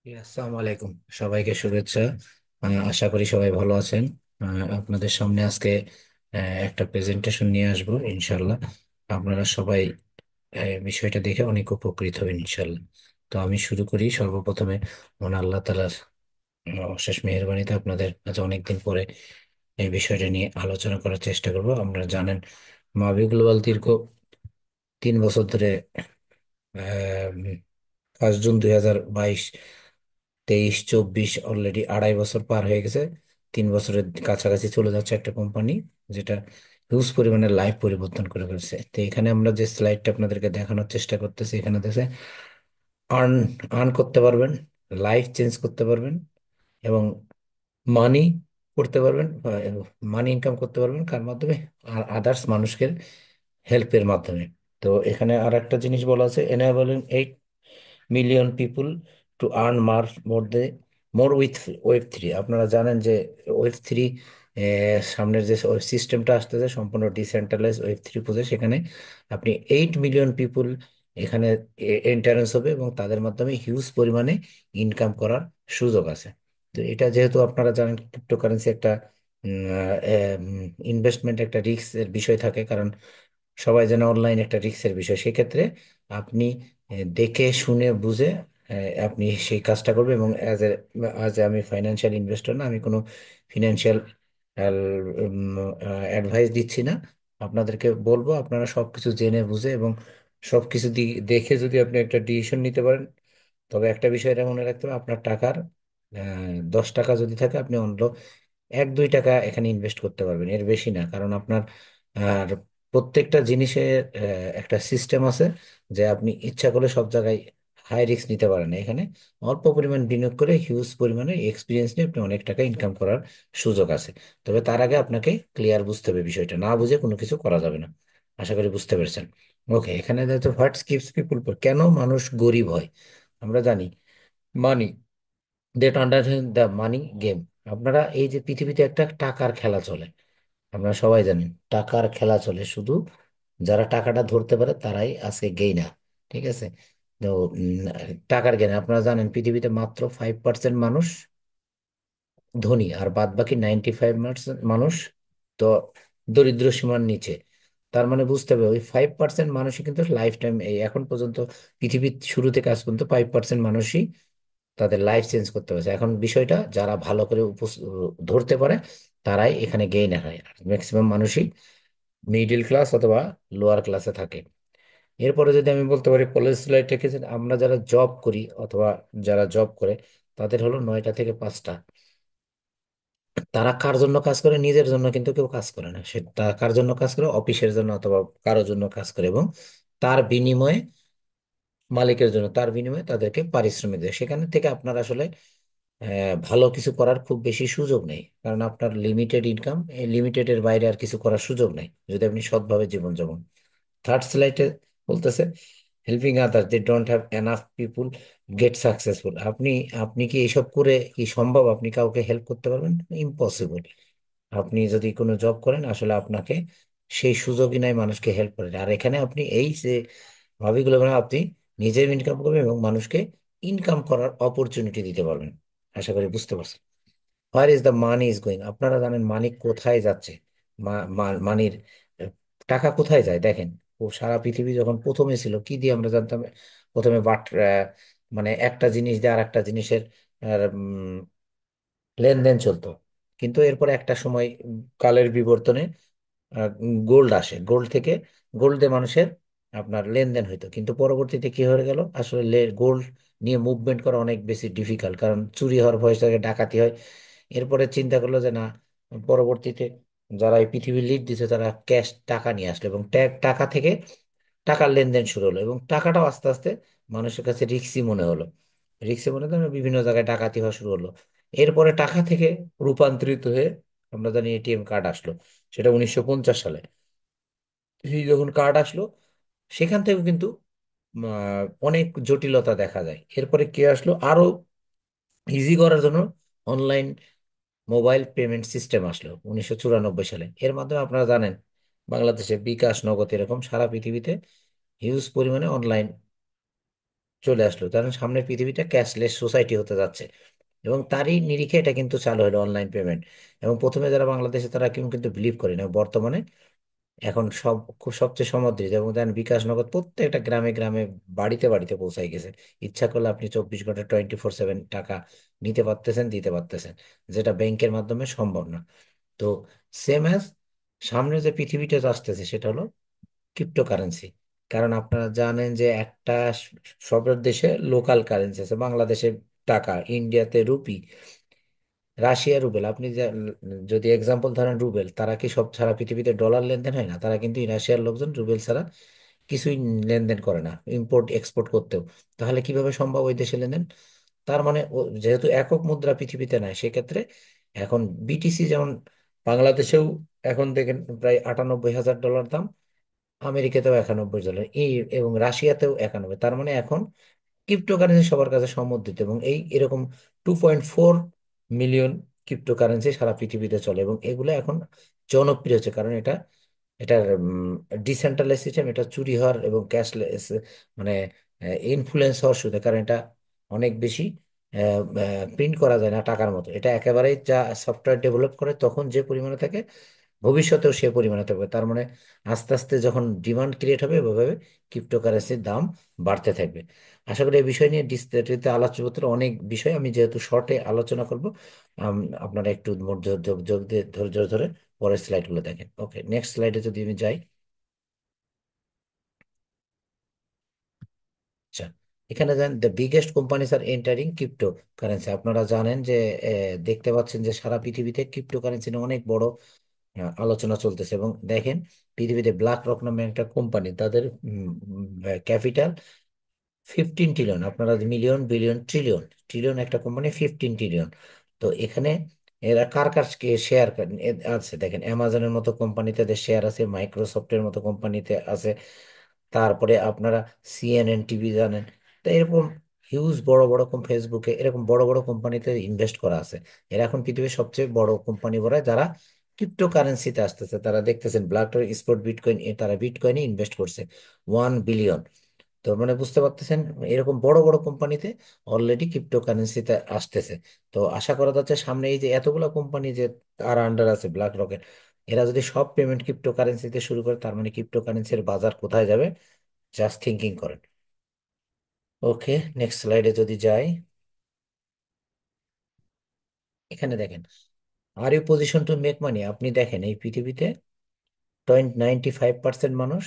আসসালামু আলাইকুম। সবাইকে শুভেচ্ছা। আশা করি সবাই ভালো আছেন। আপনাদের সামনে আজকে একটা প্রেজেন্টেশন নিয়ে আসবো ইনশাল্লাহ। আপনারা সবাই বিষয়টা দেখে অনেক উপকৃত হবেন ইনশাল্লাহ। তো আমি শুরু করি। সর্বপ্রথমে মহান আল্লাহ তাআলার অশেষ মেহেরবানিতে আপনাদের আজ অনেকদিন পরে এই বিষয়টা নিয়ে আলোচনা করার চেষ্টা করব। আপনারা জানেন মাভি গ্লোবাল দীর্ঘ 3 বছর ধরে 5 জুন 2022, 23, 24 অলরেডি 2.5 বছর পার হয়ে গেছে। 3 বছরের কাছাকাছি চলে যাচ্ছে একটা কোম্পানি যেটা হিউজ পরিমাণে লাইফ পরিবর্তন করে ফেলছে। তো এখানে আমরা যে স্লাইডটা আপনাদেরকে দেখানোর চেষ্টা করতেছি, এখানে দেখে আর্ন আর্ন করতে পারবেন, লাইফ চেঞ্জ করতে পারবেন এবং মানি করতে পারবেন, মানি ইনকাম করতে পারবেন কার মাধ্যমে? আর আদার্স মানুষকে হেল্পের মাধ্যমে। তো এখানে আর একটা জিনিস বলা আছে, enabling 8 million people to earn more with web 3। আপনারা জানেন যে ওয়েব 3 সামনের যে সিস্টেমটা আসতেছে সম্পূর্ণ ডিসেন্ট্রালাইজ ওয়েব 3 প্রজেক্ট। সেখানে আপনি 8 মিলিয়ন পিপুল এখানে এন্টারেন্স হবে এবং তাদের মাধ্যমে হিউজ পরিমাণে ইনকাম করার সুযোগ আছে। তো এটা যেহেতু আপনারা জানেন ক্রিপ্টোকারেন্সি একটা ইনভেস্টমেন্ট, একটা রিস্ক এর বিষয় থাকে, কারণ সবাই জানে অনলাইন একটা রিস্কের বিষয়। সেক্ষেত্রে আপনি দেখে শুনে বুঝে আপনি সেই কাজটা করবেন। এবং অ্যাজ আমি ফাইন্যান্সিয়াল ইনভেস্টর না, আমি কোনো ফিনান্সিয়াল অ্যাডভাইস দিচ্ছি না। আপনাদেরকে বলবো আপনারা সবকিছু জেনে বুঝে এবং সবকিছু দেখে যদি আপনি একটা ডিসিশন নিতে পারেন। তবে একটা বিষয় এটা মনে রাখতে হবে, আপনার টাকার 10 টাকা যদি থাকে আপনি অন্য 1-2 টাকা এখানে ইনভেস্ট করতে পারবেন, এর বেশি না। কারণ আপনার আর প্রত্যেকটা জিনিসের একটা সিস্টেম আছে যে আপনি ইচ্ছা করলে সব জায়গায় হাই রিস্ক নিতে পারেন না। এখানে অল্প পরিমাণ বিনিয়োগ করে হিউজ পরিমাণে এক্সপিরিয়েন্স নিয়ে আপনি অনেক টাকা ইনকাম করার সুযোগ আছে। তবে তার আগে আপনাকে ক্লিয়ার বুঝতে হবে, বিষয়টা না বুঝে কোনো কিছু করা যাবে না। আশা করি বুঝতে পেরেছেন। ওকে, এখানে দেখো হোয়াট কিপস পিপল, কেন মানুষ গরিব হয়। আমরা জানি মানি that understand the money game. আপনারা এই যে পৃথিবীতে একটা টাকার খেলা চলে, আপনারা সবাই জানেন টাকার খেলা চলে। শুধু যারা টাকাটা ধরতে পারে তারাই আজকে গেইনার। ঠিক আছে? তো টাকার জ্ঞানে আপনারা জানেন পৃথিবীতে মাত্র 5% মানুষ ধনী, আর বাদ বাকি 95% মানুষ তো দরিদ্র সীমার নিচে। তার মানে বুঝতে হবে ওই 5% মানুষই কিন্তু লাইফ টাইম, এই এখন পর্যন্ত পৃথিবীর শুরু থেকে আজ পর্যন্ত 5% মানুষই তাদের লাইফ চেঞ্জ করতে পারছে। এখন বিষয়টা যারা ভালো করে ধরতে পারে তারাই এখানে গেইনার হয়। ম্যাক্সিমাম মানুষই মিডিল ক্লাস অথবা লোয়ার ক্লাসে থাকে। এরপরে যদি আমি বলতে পারি কলেজ লাইফ থেকে, যে আমরা যারা জব করি অথবা যারা জব করে তাদের হলো 9টা থেকে 5টা। তারা কার জন্য কাজ করে? নিজের জন্য কিন্তু কেউ কাজ করে না। সে কার জন্য কাজ করে? অফিসের জন্য অথবা কারোর জন্য কাজ করে, এবং তার বিনিময়ে মালিকের জন্য, তার বিনিময়ে তাদেরকে পারিশ্রমিক দেয়। সেখানে থেকে আপনার আসলে ভালো কিছু করার খুব বেশি সুযোগ নেই, কারণ আপনার লিমিটেড ইনকাম, এই লিমিটেডের বাইরে আর কিছু করার সুযোগ নেই যদি আপনি সৎভাবে জীবনযাপন। থার্ড স্লাইডে বলতেছে helping other they don't have enough people get successful. আপনি আপনি কি এসব করে কি সম্ভব আপনি কাউকে হেল্প করতে পারবেন? ইম্পসিবল। আপনি যদি কোনো জব করেন আসলে আপনাকে সেই সুযোগই নাই মানুষকে হেল্প করেন। আর এখানে আপনি এই যে হবিগুলো মানে আপনি নিজেও ইনকাম করবেন এবং মানুষকে ইনকাম করার অপরচুনিটি দিতে পারবেন। আশা করি বুঝতে পারছেন। Where is the money is going. আপনারা জানেন মানি কোথায় যাচ্ছে? মানির টাকা কোথায় যায় দেখেন। ও সারা পৃথিবী যখন প্রথমে ছিল কি দিয়ে আমরা জানতাম? প্রথমে মানে একটা জিনিস দিয়ে আর একটা জিনিসের লেনদেন চলতো। কিন্তু এরপরে একটা সময় কালের বিবর্তনে গোল্ড আসে। গোল্ড থেকে গোল্ড দিয়ে মানুষের আপনার লেনদেন হইতো, কিন্তু পরবর্তীতে কি হয়ে গেল? আসলে গোল্ড নিয়ে মুভমেন্ট করা অনেক বেশি ডিফিকাল্ট, কারণ চুরি হওয়ার ভয় থাকে, ডাকাতি হয়। এরপরে চিন্তা করলো যে না, পরবর্তীতে যারা এই পৃথিবী লিড দিছে তারা ক্যাশ টাকা নিয়ে আসলো এবং টাকা থেকে টাকার লেনদেন শুরু হলো, এবং টাকাটাও আস্তে আস্তে মানুষের কাছে রিক্সি মনে হলো। রিক্সি মনে হলো, বিভিন্ন জায়গায় ডাকাতি হওয়া শুরু হলো। এরপরে টাকা থেকে রূপান্তরিত হয়ে আমরা জানি এটিএম কার্ড আসলো, সেটা 1950 সালে। এই যখন কার্ড আসলো সেখান থেকে কিন্তু অনেক জটিলতা দেখা যায়। এরপরে কে আসলো আরো ইজি করার জন্য? অনলাইন মোবাইল পেমেন্ট সিস্টেম আসলো 1994 সালে। এর মাধ্যমে আপনারা জানেন বাংলাদেশে বিকাশ, নগদ এরকম সারা পৃথিবীতে হিউজ পরিমাণে অনলাইন চলে আসলো, কারণ সামনে পৃথিবীটা ক্যাশলেস সোসাইটি হতে যাচ্ছে। এবং তারই নিরিখে এটা কিন্তু চালু হলো অনলাইন পেমেন্ট। এবং প্রথমে যারা বাংলাদেশে তারা কেউ কিন্তু বিলিভ করে না, বর্তমানে এখন সব খুব সবচেয়ে সমাদৃত। এবং দেন বিকাশ নগদ প্রত্যেকটা গ্রামে গ্রামে বাড়িতে বাড়িতে পৌঁছায় গেছে। ইচ্ছা করলে আপনি 24 ঘন্টা 24/7 টাকা নিতে পারতেছেন, দিতে পারতেছেন, যেটা ব্যাংকের মাধ্যমে সম্ভব না। তো সেম অ্যাজ সামনে যে পৃথিবীটা আসতেছে সেটা হলো ক্রিপ্টোকারেন্সি। কারণ আপনারা জানেন যে একটা সব দেশে লোকাল কারেন্সি আছে, বাংলাদেশে টাকা, ইন্ডিয়াতে রুপি, রাশিয়া রুবেল। আপনি যদি এক্সাম্পল ধরেন রুবেল, তারা কি সব সারা পৃথিবীতে ডলার লেনদেন হয় না? তারা কিন্তু রাশিয়ার লোকজন রুবেল ছাড়া কিছুই লেনদেন করে না, ইম্পোর্ট এক্সপোর্ট করতেও। তাহলে কিভাবে সম্ভব ওই দেশে লেনদেন? তার মানে যেহেতু একক মুদ্রা পৃথিবীতে নাই, সেক্ষেত্রে এখন বিটিসি যেমন বাংলাদেশেও এখন দেখেন প্রায় 98,000 ডলার দাম, আমেরিকাতেও 91 ডলার, এবং রাশিয়াতেও 91। তার মানে এখন ক্রিপ্টোকারেন্সি সবার কাছে সমর্থিত, এবং এরকম 2.4 মিলিয়ন ক্রিপ্টোকারেন্সি সারা পৃথিবীতে চলে। এবং এগুলো এখন জনপ্রিয় হচ্ছে কারণ এটা এটার ডিসেন্ট্রালাইজ সিস্টেম, এটা চুরি হওয়ার এবং ক্যাশলেস মানে ইনফ্লুয়েন্স হওয়ার সুযোগ, কারণ এটা অনেক বেশি প্রিন্ট করা যায় না টাকার মতো। এটা একেবারেই যা সফটওয়্যার ডেভেলপ করে তখন যে পরিমাণে থাকে, ভবিষ্যতেও সে পরিমাণে থাকবে। তার মানে আস্তে আস্তে যখন ডিমান্ড ক্রিয়েট হবে, ওইভাবে ক্রিপ্টোকারেন্সির দাম বাড়তে থাকবে। আশা করি এই বিষয় নিয়ে ডিসপ্লেতে আলোচনা অনেক বিষয়, আমি যেহেতু শর্টে আলোচনা করব, আপনারা একটু যোগ দিয়ে ধৈর্য ধরে পরের স্লাইডগুলো দেখেন। ওকে, নেক্সট স্লাইডে যদি আমি যাই। আচ্ছা, এখানে then the biggest companies are entering cryptocurrency. আপনারা জানেন যে দেখতে পাচ্ছেন যে সারা পৃথিবীতে ক্রিপ্টো কারেন্সি নিয়ে অনেক বড় আলোচনা চলতেছে। এবং দেখেন পৃথিবীতে ব্ল্যাক রক নামে একটা কোম্পানি, তাদের ক্যাপিটাল 15 ট্রিলিয়ন। আপনারা মিলিয়ন বিলিয়ন ট্রিলিয়ন, ট্রিলিয়ন একটা কোম্পানি 15 ট্রিলিয়ন। তো এখানে এরা কার কার শেয়ার আছে দেখেন, অ্যামাজনের মতো কোম্পানিতে শেয়ার আছে, মাইক্রোসফটের মতো কোম্পানিতে আছে, তারপরে আপনারা সিএনএন টিভি জানেন। তো এরকম হিউজ বড় বড় ফেসবুকে এরকম বড় বড় কোম্পানিতে ইনভেস্ট করা আছে। এরা এখন পৃথিবীর সবচেয়ে বড় কোম্পানি বলে, যারা ক্রিপ্টো কারেন্সিতে আসতেছে। তারা দেখতেছেন ব্ল্যাক স্পট বিটকয়েন, তারা বিটকয়েনে ইনভেস্ট করছে 1 বিলিয়ন। তো মানে বুঝতে পারতেছেন এরকম বড় বড় কোম্পানিতে অলরেডি ক্রিপ্টোকারেন্সিতে আসতেছে। তো আশা করা যাচ্ছে সামনে এই যে এতগুলো কোম্পানি যে আর আন্ডার আছে ব্ল্যাক রকের, এরা যদি সব পেমেন্ট ক্রিপ্টোকারেন্সিতে শুরু করে, তার মানে ক্রিপ্টোকারেন্সির বাজার কোথায় যাবে, জাস্ট থিঙ্কিং করেন। ওকে, নেক্সট স্লাইডে যদি যাই। এখানে দেখেন, are you position to make money. আপনি দেখেন এই পৃথিবীতে 95% মানুষ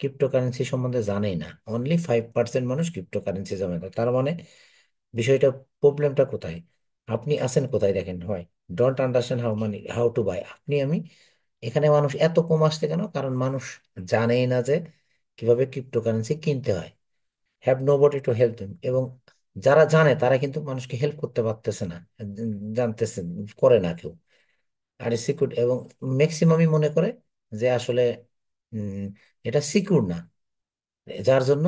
ক্রিপ্টোকারেন্সি সম্বন্ধে জানেই না, অনলি 5% মানুষ ক্রিপ্টোকারেন্সি জানে না। তার মানে বিষয়টা, প্রবলেমটা কোথায়? আপনি আছেন কোথায় দেখেন, হয় don't understand how money how to buy, আপনি আমি। এখানে মানুষ এত কম আসছে কেন? কারণ মানুষ জানেই না যে কিভাবে ক্রিপ্টোকারেন্সি কিনতে হয়। Have nobody to help them. এবং যারা জানে তারা কিন্তু মানুষকে হেল্প করতে পারতেছে না, জানতেছে, করে না কেউ। আর সিকিউর, এবং ম্যাক্সিমামই মনে করে যে আসলে উম, এটা সিকিউর না। যার জন্য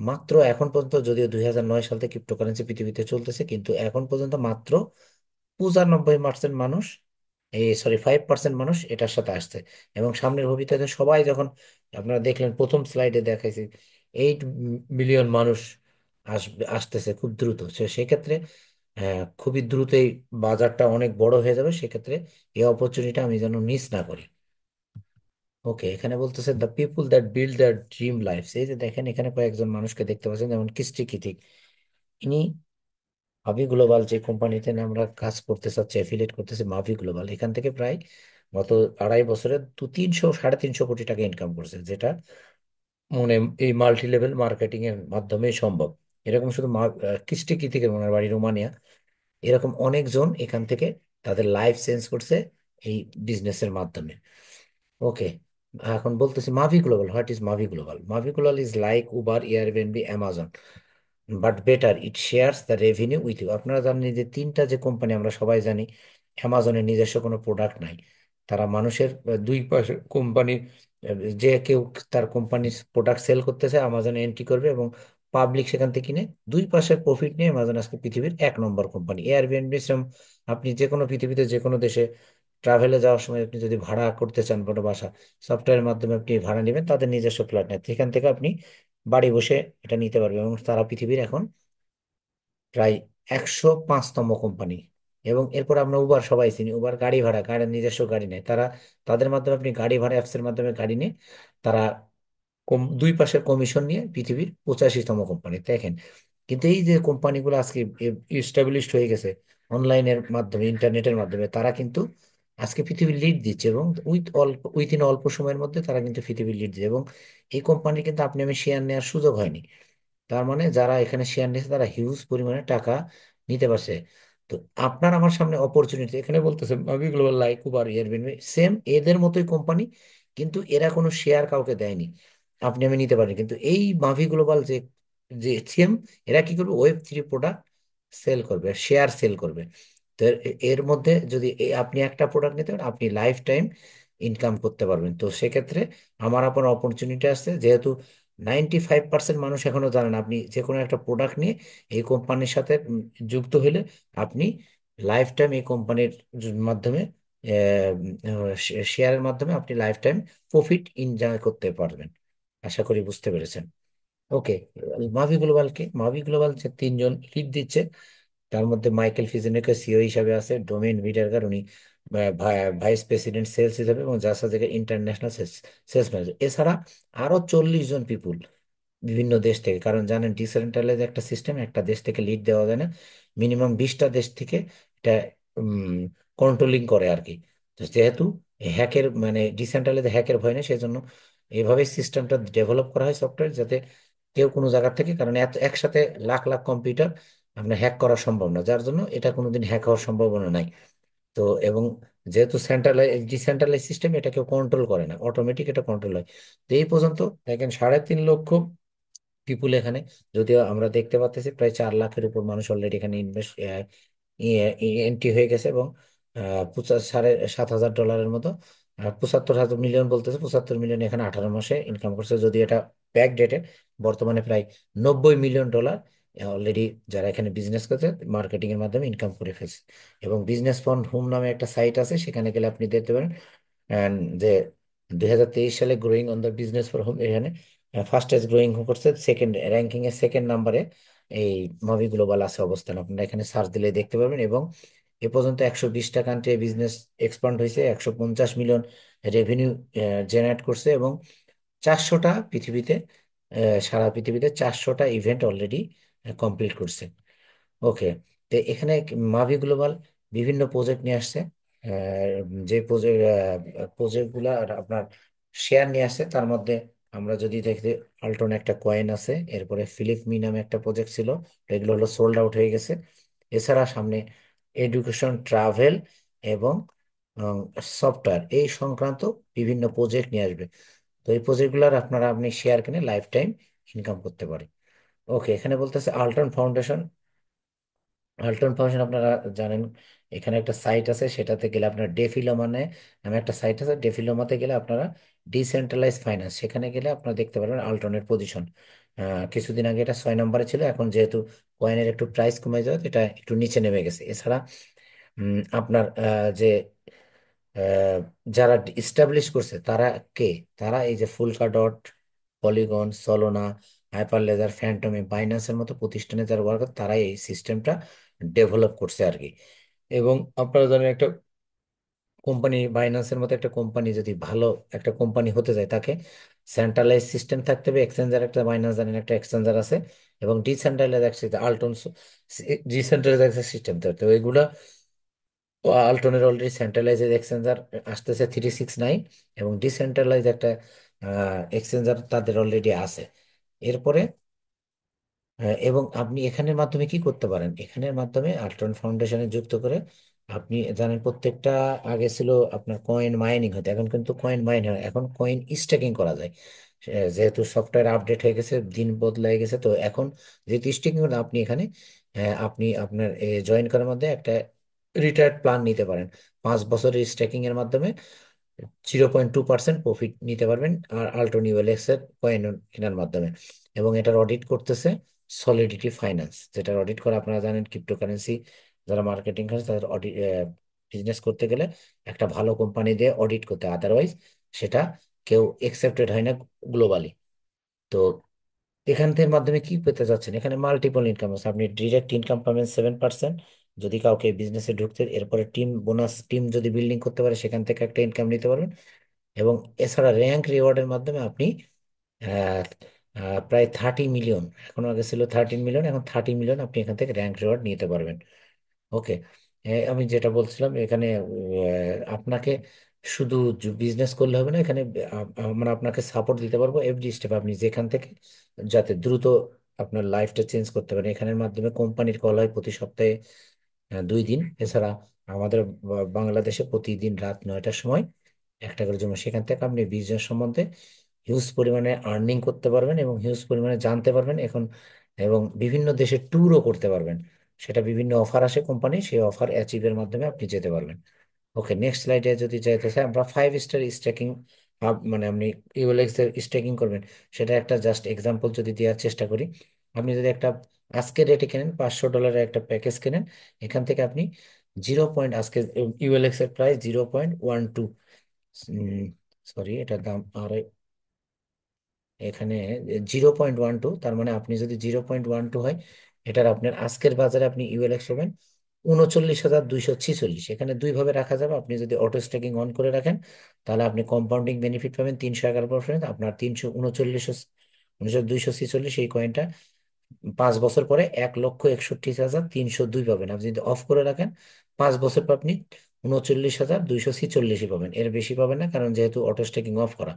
মাত্র এখন পর্যন্ত, যদিও 2009 সাল থেকে ক্রিপ্টোকারেন্সি পৃথিবীতে চলতেছে, কিন্তু এখন পর্যন্ত মাত্র 95% মানুষ, এই সরি 5% মানুষ এটার সাথে আসছে। এবং সামনের ভবিষ্যতে সবাই যখন, আপনারা দেখলেন প্রথম স্লাইডে দেখাইছি 8 মিলিয়ন মানুষ আসতেছে খুব দ্রুত। সেক্ষেত্রে খুবই দ্রুত এই বাজারটা অনেক বড় হয়ে যাবে। সেক্ষেত্রে এই অপরচুনিটি আমি যেন মিস না করি। ওকে, এখানে বলতেছে the people that build their dream life. এই যে দেখেন এখানে কয়েকজন মানুষকে দেখতে পাচ্ছেন, যেমন কৃষ্টি কিতিক। ইনি মাভি গ্লোবাল যে কোম্পানিতে আমরা কাজ করতে চাচ্ছি, অ্যাফিলিয়েট করতেছি মাভি গ্লোবাল, এখান থেকে প্রায় গত 2.5 বছরে 300 সাড়ে 300 কোটি টাকা ইনকাম করছে, যেটা মানে এই মাল্টি লেভেল মার্কেটিং এর মাধ্যমে সম্ভব। এরকম শুধু কৃষ্টি কিতিকের ওনার বাড়ি রোমানিয়া, এরকম অনেকজন এখান থেকে তাদের লাইফ চেঞ্জ করছে এই বিজনেসের মাধ্যমে। ওকে, এখন বলতেছি Mavie Global. What is Mavie Global? Mavie Global is like Uber, Airbnb, Amazon, but better it shares the revenue with you. আপনারা জানেন যে তিনটা যে কোম্পানি আমরা সবাই জানি, অ্যামাজনের নিজস্ব কোনো প্রোডাক্ট নাই। তারা মানুষের দুই পাশে কোম্পানি, যে কেউ তার কোম্পানির প্রোডাক্ট সেল করতেছে আমাজনে এন্ট্রি করবে, এবং পাবলিক সেখান থেকে কিনে দুই পাশের প্রফিট নিয়ে অ্যামাজন আজকে পৃথিবীর 1 নম্বর কোম্পানি। এয়ারবিএনবি আপনি যে কোনো পৃথিবীতে যে কোনো দেশে ট্রাভেলে যাওয়ার সময় আপনি যদি ভাড়া করতে চান বড় বাসা, সফটওয়্যারের মাধ্যমে আপনি ভাড়া নেবেন, তাদের নিজস্ব ফ্ল্যাট নেই, সেখান থেকে আপনি বাড়ি বসে এটা নিতে পারবে। এবং তারা পৃথিবীর এখন প্রায় 105তম কোম্পানি। এবং এরপর আমরা উবার সবাই চিনি, উবার গাড়ি ভাড়া, গাড়ির নিজস্ব গাড়ি নেয় তারা, তাদের মাধ্যমে আপনি গাড়ি ভাড়া অ্যাপসের মাধ্যমে গাড়ি নিয়ে তারা দুই পাশের কমিশন নিয়ে পৃথিবীর 85তম কোম্পানি দেখেন। কিন্তু এই যে কোম্পানিগুলো আজকে ইস্টাবলিশড হয়ে গেছে অনলাইনের মাধ্যমে, ইন্টারনেটের মাধ্যমে, তারা কিন্তু আজকে পৃথিবীর লিড দিচ্ছে। এবং উইথিন অল্প সময়ের মধ্যে তারা কিন্তু পৃথিবীর লিড দিচ্ছে। এবং এই কোম্পানি কিন্তু আপনি আমি শেয়ার নেওয়ার সুযোগ হয়নি। তার মানে যারা এখানে শেয়ার নিয়েছে তারা হিউজ পরিমাণে টাকা নিতে পারছে। তো আপনার আমার সামনে অপরচুনিটি এখানে বলতেছে Mavie Global, like Uber, Airbnb same এদের মতোই কোম্পানি, কিন্তু এরা কোনো শেয়ার কাউকে দেয়নি, আপনি আমি নিতে পারি। কিন্তু এই মাভি গ্লোবাল যে যে সেম, এরা কি করবে, ওয়েব 3 প্রোডাক্ট সেল করবে, শেয়ার সেল করবে। তো এর মধ্যে যদি আপনি একটা প্রোডাক্ট নিতে পারেন, আপনি লাইফ টাইম ইনকাম করতে পারবেন। তো সেক্ষেত্রে আমার আপনার অপরচুনিটি আছে, যেহেতু 95% মানুষ এখনো জানেন, আপনি যে কোনো একটা প্রোডাক্ট নিয়ে এই কোম্পানির সাথে যুক্ত হলে আপনি লাইফ টাইম এই কোম্পানির মাধ্যমে, শেয়ারের মাধ্যমে আপনি লাইফ টাইম প্রফিট এনজয় করতে পারবেন। আশা করি বুঝতে পেরেছেন। ওকে, মাভি গ্লোবালকে, মাভি গ্লোবাল যে 3জন লিড দিচ্ছে, তার মধ্যে মাইকেল ফিজেনেকে সিও হিসাবে আছে, ডোমেইন ভিডারগার উনি ভাইস প্রেসিডেন্ট সেলস হিসাবে, এবং জাসা থেকে ইন্টারন্যাশনাল সেলস ম্যানেজার। এছাড়া আরো 40 জন পিপুল বিভিন্ন দেশ থেকে, কারণ জানেন ডিসেন্ট্রালাইজ একটা সিস্টেম, একটা দেশ থেকে লিড দেওয়া যায় না, মিনিমাম 20টা দেশ থেকে এটা কন্ট্রোলিং করে আর কি। তো যেহেতু হ্যাকের মানে ডিসেন্ট্রালাইজ হ্যাকের ভয় নেই, সেজন্য এভাবে সিস্টেমটা ডেভেলপ করা হয় সফটওয়্যার, যাতে কেউ কোনো জায়গা থেকে, কারণ এত একসাথে লাখ লাখ কম্পিউটার আপনার হ্যাক করা সম্ভব না, যার জন্য এটা কোনোদিন হ্যাক হওয়ার সম্ভাবনা নাই। তো এবং যেহেতু ডিসেন্ট্রালাইজ সিস্টেম, এটা কেউ কন্ট্রোল করে না, অটোমেটিক এটা কন্ট্রোল হয়। তো এই পর্যন্ত দেখেন 3.5 লক্ষ পিপুল এখানে, যদিও আমরা দেখতে পাচ্ছি প্রায় 4 লাখের উপর মানুষ অলরেডি এখানে ইনভেস্ট এন্ট্রি হয়ে গেছে। এবং 7,500 ডলারের মতো, 75,000 মিলিয়ন বলতেছে, 75 মিলিয়ন এখানে 18 মাসে ইনকাম করছে, যদি এটা ব্যাক ডেটে বর্তমানে প্রায় 90 মিলিয়ন ডলার অলরেডি যারা এখানে বিজনেস করছে মার্কেটিং এর মাধ্যমে ইনকাম করে ফেলছে। এবং বিজনেস ফ্রম হোম নামে একটা সাইট আছে, সেখানে গেলে আপনি দেখতে পারেন and যে 2023 সালে growing on the business for home, এখানে ফার্স্টেস্ট গ্রোয়িং করছে, সেকেন্ড র্যাঙ্কিং এর সেকেন্ড নাম্বারে এই মুভি গ্লোবাল আছে অবস্থান। আপনারা এখানে সার্চ দিলে দেখতে পাবেন। এবং এ পর্যন্ত 120টা কান্ট্রি বিজনেস এক্সপান্ড হয়েছে, 150 মিলিয়ন রেভিনিউ জেনারেট করছে, এবং 400টা পৃথিবীতে, সারা পৃথিবীতে 400টা ইভেন্ট অলরেডি কমপ্লিট করছে। ওকে, তো এখানে মাভি গ্লোবাল বিভিন্ন প্রজেক্ট নিয়ে আসছে। যে প্রজেক্ট গুলা আপনার শেয়ার নিয়ে আসছে, তার মধ্যে আমরা যদি দেখি আল্টন একটা কয়েন আছে, এরপরে ফিলিপ মি নামে একটা প্রজেক্ট ছিল, এগুলো হলো সোল্ড আউট হয়ে গেছে। এছাড়া সামনে এডুকেশন, ট্রাভেল এবং সফটওয়্যার এই সংক্রান্ত বিভিন্ন প্রজেক্ট নিয়ে আসবে। তো এই প্রজেক্টগুলোর আপনারা আপনি শেয়ার কিনে লাইফ টাইম ইনকাম করতে পারে। ওকে, এখানে বলতেছে আল্টন ফাউন্ডেশন। আল্টন ফাউন্ডেশন আপনারা জানেন, এখানে একটা সাইট আছে, সেটাতে গেলে আপনার ডেফিলোমা নামে একটা সাইট আছে, ডেফিলোমাতে গেলে আপনারা ডিসেন্ট্রালাইজ ফাইন্যান্স, সেখানে গেলে আপনারা দেখতে পারবেন আল্টনের পজিশন। কিছুদিন আগে এটা 6 নম্বরে ছিল, এখন যেহেতু কয়েনের একটু প্রাইস কমে যাওয়া, এটা একটু নিচে নেমে গেছে। এছাড়া আপনার যে আহ, যারা ইস্টাবলিশ করছে তারা কে, তারা এই যে ফুলকা ডট, পলিগন, সলোনা, হাইপারলেজার, ফ্যান্টমি, বাইন্যান্সের মতো প্রতিষ্ঠানে যারা ওয়ার্ক, তারাই এই সিস্টেমটা ডেভেলপ করছে আর কি। এবং আপনারা জানেন একটা কোম্পানি, বাইন্যান্সের মতো একটা কোম্পানি যদি ভালো একটা কোম্পানি হতে যায়, তাকে সেন্ট্রালাইজ সিস্টেম থাকতে হবে, এক্সচেঞ্জার একটা, বাইন্যান্স জানেন একটা এক্সচেঞ্জার আছে, এবং ডিসেন্ট্রালাইজ একটা আল্টন, ডিসেন্ট্রালাইজ একটা সিস্টেম থাকতে হবে। এগুলা আল্টনের অলরেডি সেন্ট্রালাইজ এক্সচেঞ্জার আসতেছে 369, এবং ডিসেন্ট্রালাইজ একটা এক্সচেঞ্জার তাদের অলরেডি আছে। এরপরে এবং আপনি এখানের মাধ্যমে কি করতে পারেন, এখানের মাধ্যমে আল্ট্রন ফাউন্ডেশনে যুক্ত করে আপনি জানেন প্রত্যেকটা, আগে ছিল আপনার কয়েন মাইনিং হতো, এখন কিন্তু কয়েন মাইন হয় না, এখন কয়েন স্টেকিং করা যায়। যেহেতু সফটওয়্যার আপডেট হয়ে গেছে, দিন বদলাই গেছে, তো এখন যেহেতু স্টেকিং, আপনি এখানে আপনি আপনার জয়েন করার মধ্যে একটা রিটায়ার্ড প্ল্যান নিতে পারেন। 5 বছরের স্টেকিং এর মাধ্যমে 0.2% প্রফিট নিতে পারবেন আর আল্টো নিউএলএক্স এর কয়েন কেনার মাধ্যমে। এবং এটার অডিট করতেছে সলিডিটি ফাইন্যান্স, যেটার অডিট করে আপনারা জানেন ক্রিপ্টোকারেন্সি যারা মার্কেটিং করে তাদের অডিট, বিজনেস করতে গেলে একটা ভালো কোম্পানি দিয়ে অডিট করতে, আদারওয়াইজ সেটা কেউ একসেপ্টেড হয় না গ্লোবালি। তো এখান থেকে মাধ্যমে কি পেতে যাচ্ছেন, এখানে মাল্টিপল ইনকাম আছে। আপনি ডিরেক্ট ইনকাম পাবেন 7%, যদি কাউকে বিজনেসে ঢুকতে, এরপরে টিম বোনাস, টিম যদি বিল্ডিং করতে পারে সেখান থেকে একটা ইনকাম নিতে পারবেন। এবং এছাড়া র্যাঙ্ক রিওয়ার্ডের মাধ্যমে আপনি আহ, প্রায় 30 মিলিয়ন, এখন আগে ছিল 13 মিলিয়ন, এখন 30 মিলিয়ন আপনি এখান থেকে র্যাঙ্ক রিওয়ার্ড নিতে পারবেন। ওকে। আমি যেটা বলছিলাম এখানে, আপনাকে শুধু বিজনেস করলে হবে না, এখানে আমরা আপনাকে সাপোর্ট দিতে পারবো এভরি স্টেপ, আপনি যেখান থেকে যাতে দ্রুত আপনার লাইফটা চেঞ্জ করতে পারেন। এখানের মাধ্যমে কোম্পানির কল হয় প্রতি সপ্তাহে 2 দিন। এছাড়া আমাদের বাংলাদেশে প্রতিদিন রাত 9টার সময় একটা করে জন্য, সেখান থেকে আপনি বিজনেস সম্বন্ধে হিউজ পরিমাণে আর্নিং করতে পারবেন এবং হিউজ পরিমাণে জানতে পারবেন এখন। এবং বিভিন্ন দেশে ট্যুরও করতে পারবেন, সেটা বিভিন্ন অফার আসে কোম্পানি, সেই অফার অ্যাচিভের মাধ্যমে আপনি যেতে পারবেন। ওকে, নেক্সট স্লাইডে যদি যাইতে চাই আমরা, 5 স্টার স্ট্যাকিং মানে আপনি ইউএলএক্স এর স্ট্যাকিং করবেন, সেটা একটা জাস্ট এক্সাম্পল যদি দেওয়ার চেষ্টা করি। আপনি যদি একটা আজকে রেটে কেনেন, $500 একটা প্যাকেজ কেনেন, এখান থেকে আপনি 0. আজকে ইউএলএক্স এর প্রাইস 0.12, সরি এটার দাম আর এখানে 0.12, তার মানে আপনি যদি 0.12 হয়, এটার আপনার আজকের বাজারে আপনি ইউএলএক্স পাবেন 39,246। এখানে দুইভাবে রাখা যাবে, আপনি যদি অটো স্ট্যাকিং অন করে রাখেন তাহলে আপনি কম্পাউন্ডিং বেনিফিট পাবেন 311%, আপনার 339,246 এই কয়েনটা 5 বছর পরে 1,61,302 পাবেন। আপনি যদি অফ করে রাখেন 5 বছর পর আপনি 39,246 পাবেন, এর বেশি পাবেন না, কারণ যেহেতু অটো স্ট্যাকিং অফ করা।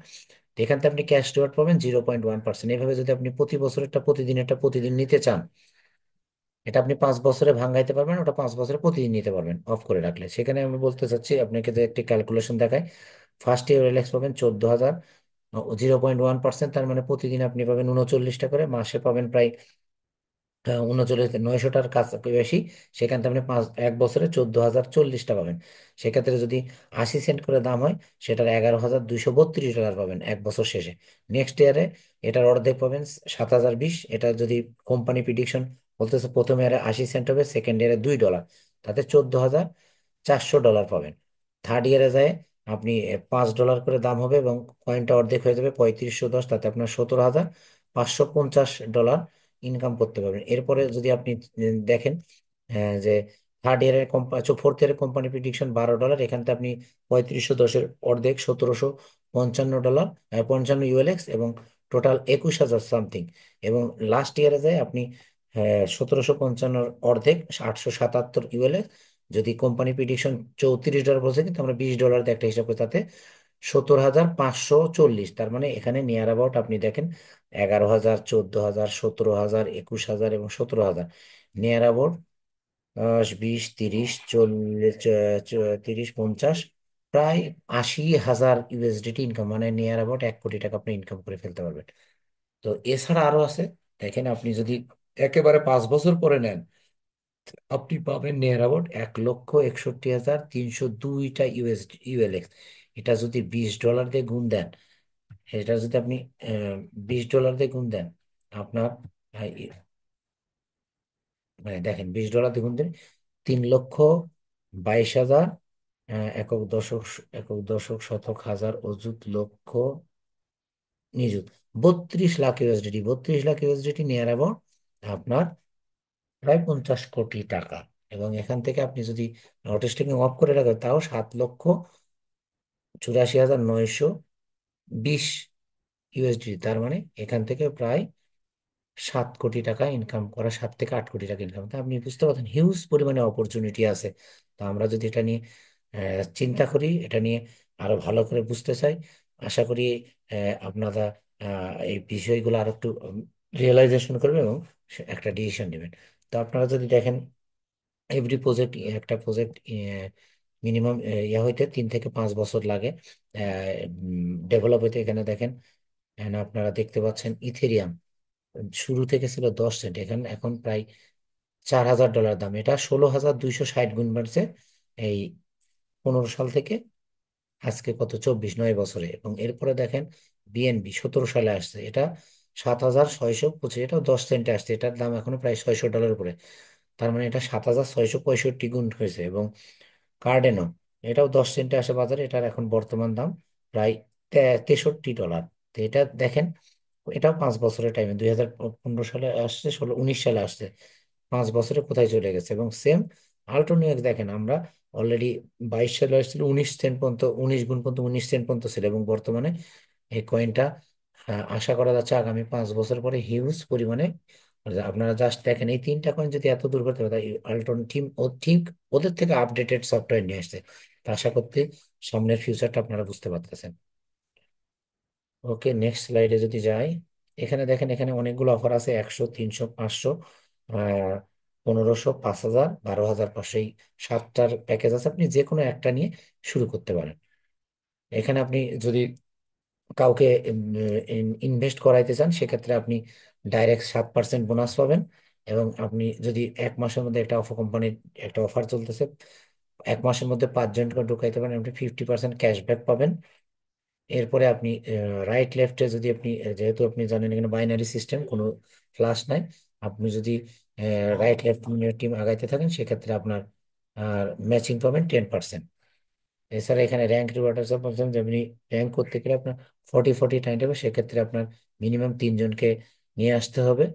তো এখান থেকে আপনি ক্যাশ রিওয়ার্ড পাবেন 0.1%। এভাবে যদি আপনি প্রতি বছর একটা প্রতিদিন একটা প্রতিদিন নিতে চান, এটা আপনি 5 বছরে ভাঙাইতে পারবেন, ওটা 5 বছরে প্রতিদিন নিতে পারবেন অফ করে রাখলে। সেখানে আমি বলতে চাচ্ছি আপনাকে যে একটি ক্যালকুলেশন দেখায়, ফার্স্ট ইয়ার রিল্যাক্স পাবেন 14,000, 0.1%, তার মানে প্রতিদিন আপনি পাবেন 39টা করে, মাসে পাবেন প্রায় 39,900টার কাছে বেশি। সেখান থেকে আপনি 1 বছরে 14,040টা পাবেন। সেক্ষেত্রে যদি 80 সেন্ট করে দাম হয়, সেটার $11,232 পাবেন 1 বছর শেষে। নেক্সট ইয়ারে এটার অর্ধেক পাবেন 7,020। এটা যদি কোম্পানি প্রিডিকশন বলতেছে প্রথম ইয়ারে 80 সেন্ট হবে, সেকেন্ড ইয়ারে $2, তাতে $14,400 পাবেন। থার্ড ইয়ারে যায় আপনি $5 করে দাম হবে এবং কয়েনটা অর্ধেক হয়ে যাবে 3510, তাতে আপনার $17,550 ইনকাম করতে পারবেন। এরপরে যদি আপনি দেখেন যে থার্ড ইয়ারের ফোর্থ ইয়ারের কোম্পানি প্রিডিকশন $12, এখান থেকে আপনি 3510-এর অর্ধেক $1,755, 55 ইউএলএক্স, এবং টোটাল 21,000 সামথিং। এবং লাস্ট ইয়ারে যায় আপনি 1,755 অর্ধেক 877 ইউএলএক্স। যদি কোম্পানি প্রিডিকশন $34 বলছে, কিন্তু আমরা $20 দিয়ে একটা হিসাব করি, তাতে 17,540। তার মানে এখানে নিয়ার অ্যাবাউট আপনি দেখেন 11,000, 14,000, 17,000, 21,000 এবং 17,000, নিয়ার অ্যাবাউট 10, 20, 30, 40, 30, 50, প্রায় 80,000 ইউএসডিটি ইনকাম, মানে নিয়ার অ্যাবাউট 1 কোটি টাকা আপনি ইনকাম করে ফেলতে পারবেন। তো এছাড়া আরো আছে, দেখেন আপনি যদি একেবারে 5 বছর পরে নেন, আপনি পাবেন নিয়ার অ্যাবাউট 1,61,302টা ইউএলএক্স। এটা যদি $20 দিয়ে গুণ দেন, এটা যদি আপনি $20 দিয়ে গুণ দেন, আপনার দেখেন $20 দিয়ে গুণ দেন 3,22,000, একক দশক, একক দশক, শতক, হাজার, অযুত, লক্ষ, নিযুত, 32 lakh USDT. 32 lakh USDT near about আপনার প্রায় 50 কোটি টাকা। এবং এখান থেকে আপনি যদি অটো অফ করে রাখেন, তাও 7,84,920 ইউএসডি, তার মানে এখান থেকে প্রায় 7 কোটি টাকা ইনকাম করা, 7 থেকে 8 কোটি টাকা ইনকাম। তা আপনি বুঝতে পারছেন হিউজ পরিমাণে অপরচুনিটি আছে। তো আমরা যদি এটা নিয়ে চিন্তা করি, এটা নিয়ে আরো ভালো করে বুঝতে চাই, আশা করি আপনারা এই বিষয়গুলো আরো একটু রিয়েলাইজেশন করবেন এবং একটা ডিসিশন নেবেন। তো আপনারা যদি দেখেন এভরি প্রজেক্ট, একটা প্রজেক্ট মিনিমাম হইতে 3 থেকে 5 বছর লাগে ডেভেলপ হইতে। এখানে দেখেন, এখানে আপনারা দেখতে পাচ্ছেন ইথেরিয়াম শুরু থেকে ছিল 10 সেন্ট, এখন এখন প্রায় $4,000 দাম। এটা 16,260 গুণ বাড়ছে এই 15 সাল থেকে আজকে, কত 9 বছরে। এবং এরপরে দেখেন বিএনবি 17 সালে আসছে, এটা 7,625, এটাও 10 সেন্টে আসছে, এটার দাম এখনো প্রায় $600 উপরে। তার মানে এটা 7,665 গুণ হয়েছে। এবং কার্ডেনো, এটাও 10 সেন্টে আসে বাজারে, এটার এখন বর্তমান দাম প্রায় $63। তো এটা দেখেন এটাও 5 বছরের টাইমে, 2015 সালে আসছে, 19 সালে আসছে, 5 বছরে কোথায় চলে গেছে। এবং সেম আল্ট্রোনিক্স দেখেন, আমরা অলরেডি 22 সালে আসছিল 19 সেন্ট পর্যন্ত, 19 গুণ পর্যন্ত, 19 সেন্ট পর্যন্ত ছিল, এবং বর্তমানে এই কয়েনটা আশা করা যাচ্ছে আগামী 5 বছর পরে হিউজ পরিমাণে। আপনারা জাস্ট দেখেন এই তিনটা কয়েন যদি এত দূর করতে পারে, আল্ট্রন টিম ও ঠিক ওদের থেকে আপডেটেড সফটওয়্যার নিয়ে আসছে। তা আশা করতে সামনের ফিউচারটা আপনারা বুঝতে পারতেছেন। ওকে, নেক্সট স্লাইডে যদি যাই, এখানে দেখেন, এখানে অনেকগুলো অফার আছে, 100, 300, 500, 1500, 5000, 12500, এই 7টার প্যাকেজ আছে। আপনি যে কোনো একটা নিয়ে শুরু করতে পারেন। এখানে আপনি যদি কাউকে ইনভেস্ট করাইতে চান, সেক্ষেত্রে আপনি ডাইরেক্ট 7% বোনাস পাবেন। এবং আপনি যদি 1 মাসের মধ্যে, একটা অফার কোম্পানির একটা অফার চলতেছে, 1 মাসের মধ্যে 5 জনকে ঢুকাইতে পারেন, আপনি 50% ক্যাশব্যাক পাবেন। এরপরে আপনি রাইট লেফটে যদি আপনি যেহেতু আপনি জানেন এখানে বাইনারি সিস্টেম, কোনো ফ্লাশ নাই, আপনি যদি রাইট লেফট টিম আগাইতে থাকেন, সেক্ষেত্রে আপনার ম্যাচিং পাবেন 10%। এছাড়া এখানে র্যাঙ্ক রিওয়ার্ড আছে, বলছেন যে আপনি র্যাঙ্ক করতে গেলে আপনার 40 40 টাইম হবে, সেক্ষেত্রে আপনার মিনিমাম 3 জনকে নিয়ে আসতে হবে,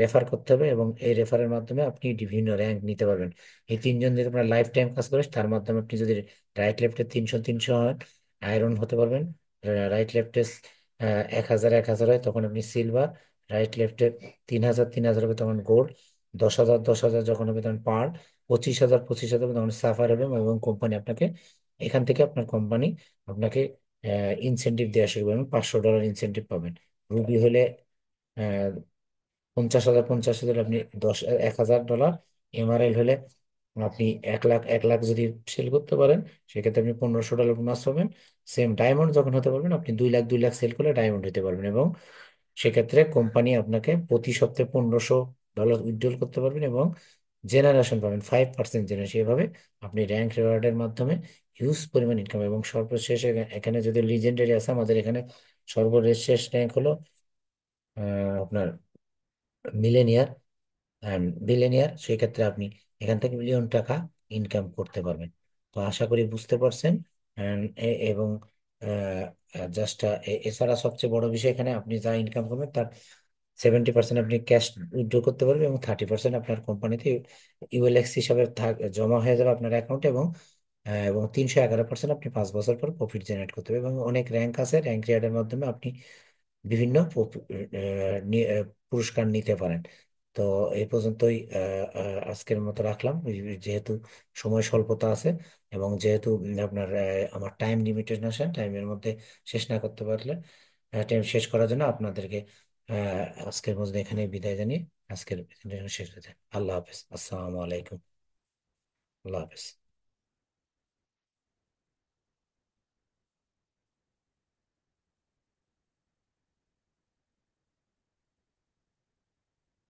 রেফার করতে হবে, এবং এই রেফারের মাধ্যমে আপনি বিভিন্ন র্যাঙ্ক নিতে পারবেন। এই 3 জন যদি আপনার লাইফ টাইম কাজ করে, তার মাধ্যমে আপনি যদি রাইট লেফটে 300 300 হন, আয়রন হতে পারবেন। রাইট লেফটে 1000 1000 হয়, তখন আপনি সিলভার। রাইট লেফটে 3000 3000 হবে, তখন গোল্ড। 10,000 10,000 যখন হবে, তখন পার্ল। 25,000 25,000 হবে, তখন সাফার হবে। এবং কোম্পানি আপনাকে, এখান থেকে আপনার কোম্পানি আপনাকে ইনসেনটিভ দেওয়া শুরু করবেন, $500 ইনসেনটিভ পাবেন। রুবি হলে 50,000 50,000, আপনি 1,000 ডলার। এমআরএল হলে আপনি 1 লাখ 1 লাখ যদি সেল করতে পারেন, সেক্ষেত্রে আপনি $1,500 বোনাস পাবেন। সেম ডায়মন্ড যখন হতে পারবেন, আপনি 2 লাখ 2 লাখ সেল করলে ডায়মন্ড হতে পারবেন, এবং সেক্ষেত্রে কোম্পানি আপনাকে প্রতি সপ্তাহে $1,500 উইথড্রল করতে পারবেন, এবং জেনারেশন পাবেন 5% জেনারেশন। এভাবে আপনি র্যাঙ্ক রিওয়ার্ডের মাধ্যমে হিউজ পরিমাণ ইনকাম। এবং সর্বশেষ এখানে যদি লিজেন্ডারি আছে, আমাদের এখানে সর্বশেষ র্যাঙ্ক হলো আপনার মিলেনিয়ার অ্যান্ড বিলিয়নিয়ার। সেই ক্ষেত্রে আপনি এখান থেকে মিলিয়ন টাকা ইনকাম করতে পারবেন। তো আশা করি বুঝতে পারছেন। এবং জাস্ট এছাড়া সবচেয়ে বড় বিষয়, এখানে আপনি যা ইনকাম করবেন তার 70% আপনি ক্যাশ উইথড্র করতে পারবেন, এবং 30% আপনার কোম্পানিতে ইউএলএক্স হিসাবে জমা হয়ে যাবে আপনার অ্যাকাউন্টে। এবং 311% আপনি 5 বছর পর প্রফিট জেনারেট করতে হবে। এবং অনেক র্যাঙ্ক আছে, র্যাঙ্ক রিওয়ার্ডের মাধ্যমে আপনি বিভিন্ন পুরস্কার নিতে পারেন। তো এই পর্যন্তই আজকের মতো রাখলাম, যেহেতু সময় স্বল্পতা আছে, এবং যেহেতু আপনার আমার টাইম লিমিটেড আছে, টাইমের মধ্যে শেষ না করতে পারলে, টাইম শেষ করার জন্য আপনাদেরকে আজকের মধ্যে এখানে বিদায় জানিয়ে আজকের শেষ হতে, আল্লাহ হাফেজ, আসসালামু আলাইকুম। আল্লাহ হাফেজ।